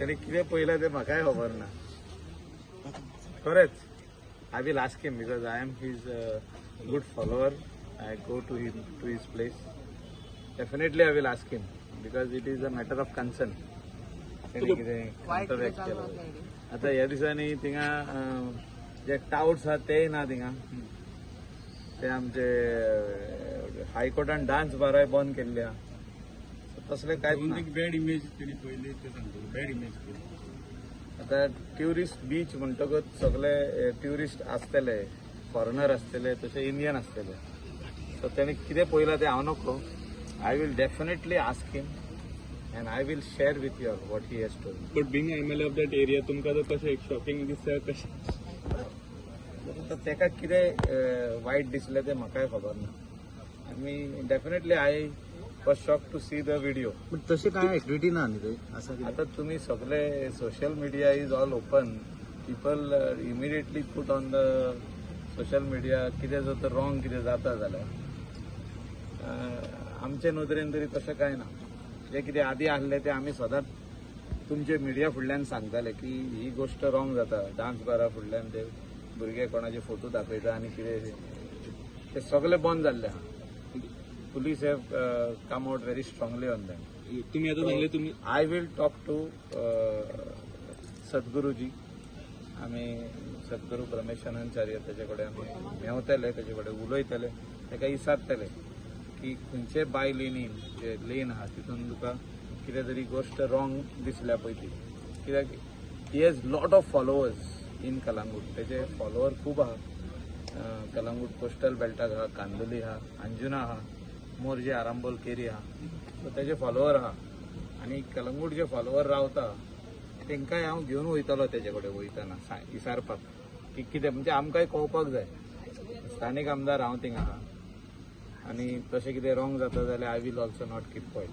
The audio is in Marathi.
त्याने कितें पळयलां तें म्हाकाय खबर ना खरेंच. I will ask him because I am his good follower. I go to his place. Definitely I will ask him because it is a matter of concern. तेणी कितें कॉन्ट्रॅक्ट केलं आता ह्या दिसांनी थिंगा जे टाउट्स आहात तेय ना थिंगा. ते आमचे हायकोर्टान डान्स बाराय बंद केल्ले आहा. तसले कांयच ना. बॅड इमेज त्यांनी पहिले ते सांगतो बॅड इमेज केली. आता ट्युरिस्ट बीच म्हणटकच सगळे ट्युरिस्ट आसतले, फॉरेनर आसतले, तसे इंडियन आसतले. सो तेणे कितें पळयलां तें हांव नकळो. I will definitely ask him and I will share with you what he has told me. But being MLA of that area तुमकां तर कशें एक शॉकिंग दिसता कशें. तर तेका कितें वायट दिसलें तें म्हाकाय खबर ना. आनी definitely I was shock to see the video. पण तशी काय ऍक्टिव्हिटी ना न्ही थंय असं कितें? आता तुम्ही सगळे social media is all open. People immediately put on the social media कितें जर तर रॉंग कितें जाता जाल्यार आमचे नदरेन तरी तशें कांय ना. जे कितें आदी आसलें तें आमी सदांच तुमचे मिडिया फुडल्यान सांगताले की ही गोष्ट रॉंग जाता. डान्स बारा फुडल्यान ते भुरगे कोणाचे फोटो दाखयता आनी कितें ते सगळे बंद जाल्ले आहा. Police have come out very strongly on that. तुम्ही आता सांगले तुम्ही आय विल टॉक टू सद्गुरूजी. आमी सद्गुरू ब्रह्मेशानंदाचार्य तेजे कडेन आमी मेवतले, तेजे कडेन उलयतले, ताका विचारतले की खंयचे बाय लेनीन जे लेन आहा तितून तुका कितें तरी गोष्ट रॉंग दिसल्या पळय ती. कित्याक he has lot of followers in Calangute. तेजे फॉलोवर खूब आहा. कलंगूट कोस्टल बेल्टाक आहा, कांदोली आहा, अंजुना आहा, मोर्जे आरांबोल केरी आहा. सो तेजे फॉलोवर आहा. आनी कलंगूट जे फॉलोवर रावता तेंकाय हांव घेवन वयतलो तेजे कडेन वयताना विचारपाक की कितें म्हणजे आमकांय कळपाक जाय. स्थानीक आमदार हांव थिंगा आहा आनी तशें कितें रॉंग जाता जाल्यार I will also not keep quiet.